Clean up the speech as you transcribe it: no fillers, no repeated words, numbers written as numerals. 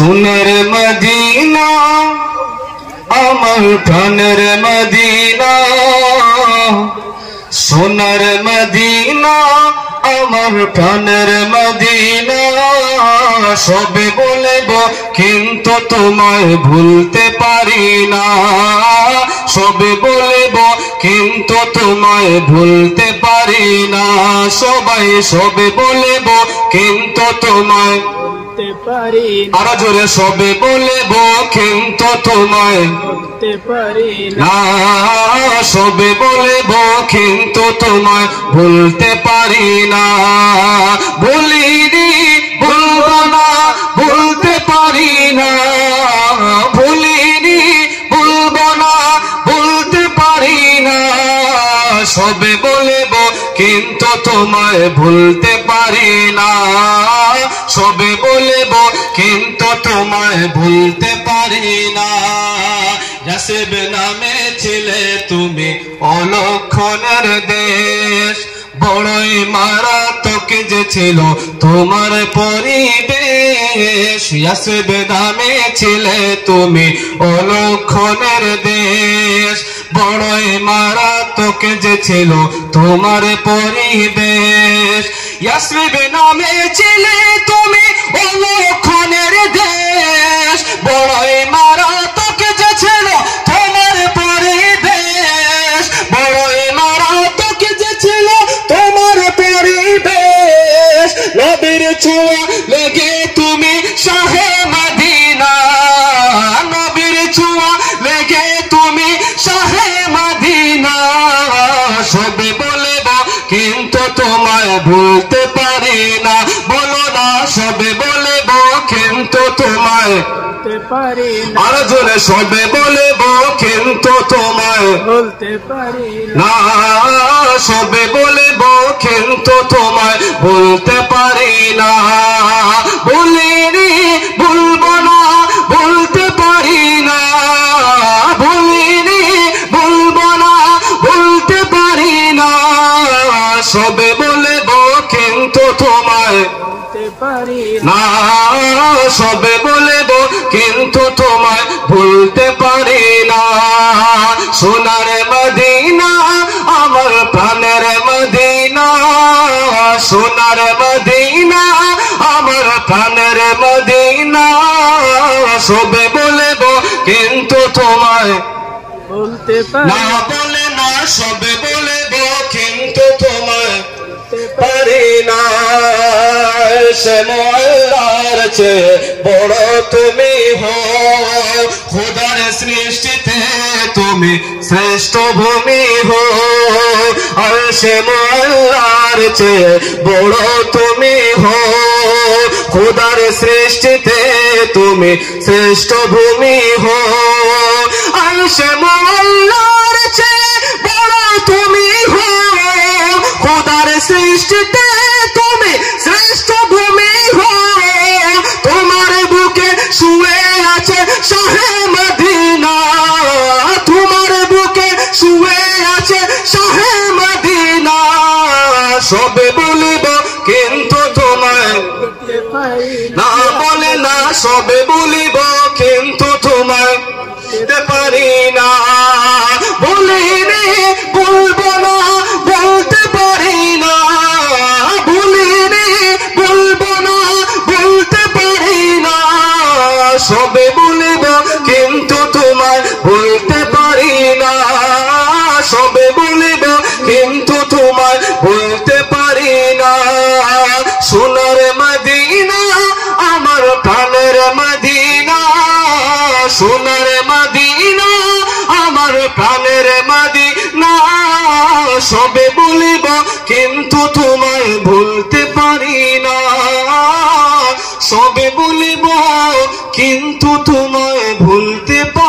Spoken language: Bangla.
সোনার মদিনা আমার প্রাণের মদিনা, সোনার মদিনা আমার প্রাণের মদিনা। সবে বলব কিন্তু তোমায় ভুলতে পারি না, সবে বলব কিন্তু তোমায় ভুলতে পারি না। সবাই সবে বলব কিন্তু তোমায় ভুলতে পারি না, আরো জোরে সবে বলব কিন্তু তোমায় ভুলতে পারি না, না, সবে বলব কিন্তু তোমায় ভুলতে পারি না। ভুলিনি ভুলবো না, ভুলতে পারি না, ভুলিনি ভুলবো না, ভুলতে পারি না। সবে বলব কিন্তু তোমায় ভুলতে পারি না, সবে বলব কিন্তু তোমায় ভুলতে পারি না। ইয়াসরিব নামে ছিলে তুমি অলক্ষণের দেশ, বড়ই মারাত্মক যে ছিল তোমার পরিবেশ। ইয়াসরিব নামে ছিলে তুমি অলক্ষণের দেশ, বড়ই মারাত্মক যে ছিল তোমার পরিবেশ। ইয়াসরিব নামে ছিলে তুমি অলক্ষণের দেশ, বড়ই মারাত্মক যে ছিল তোমার পরিবেশ, বড়ই মারাত্মক যে ছিল তোমার পরিবেশ। নবীর ছোঁয়া লেগে তুমি শাহে মদিনা, নবীর ছোঁয়া লেগে তুমি শাহে মদিনা। সবে বলব কিন্তু তোমায় ভুলতে পারি না, বলো না সবে বলব কিন্তু তোমায় ভুলতে পারি না, আরো জোরে সবে বলব কিন্তু তোমায় ভুলতে পারি না, না, সবে বলব কিন্তু তোমায় বলতে পারি না। ভুলিনি ভুলবো না, ভুলতে পারি না, ভুলিনি ভুলবো না, ভুলতে পারি না। সবে বলব কিন্তু তোমায় ভুলতে পারি না, না, সবে বলব কিন্তু তোমায় ভুলতে পারি না। সোনার মদিনা আমার প্রাণের মদিনা, সোনার মদিনা আমার প্রাণের মদিনা। সবে বলব কিন্তু তোমায় ভুলতে না, পারি বলে না সবে বলব কিন্তু তোমায় ভুলতে পারি না। সে মোল্লার চেয়ে বড় তুমি হো, খোদার সৃষ্টিতে তুমি শ্রেষ্ঠ ভূমি হো। আর সে মোল্লার চেয়ে বড় তুমি হো, খোদার সৃষ্টিতে তুমি শ্রেষ্ঠ ভূমি হো। আর সে মোল্লার চেয়ে বড় তুমি হো, খোদার সৃষ্টিতে তুমি শ্রেষ্ঠ ভূমি হো। তোমার বুকে শুয়ে আছে শাহে মদিনা, তোমার বুকে শুয়ে আছে শাহে মদিনা। সবে বলব কিন্তু তোমায় পারি না, বলে না সবে বলিব কিন্তু তোমায় দিতে পারি না। বলিনি বলবো না, বলতে পারি না, বলিনি বলবো না, বলতে পারি না। সবে বলিব কিন্তু তোমায় বলতে পারি না, সবে বলিব কিন্তু তোমায় বলতে পারি না। সোনার মদিনা আমার প্রাণের মদিনা, সোনার মদিনা আমার প্রাণের মদিনা। সবে বলিব কিন্তু তোমায় ভুলতে পারি না, সবে বলিব কিন্তু তোমায় ভুলতে পারি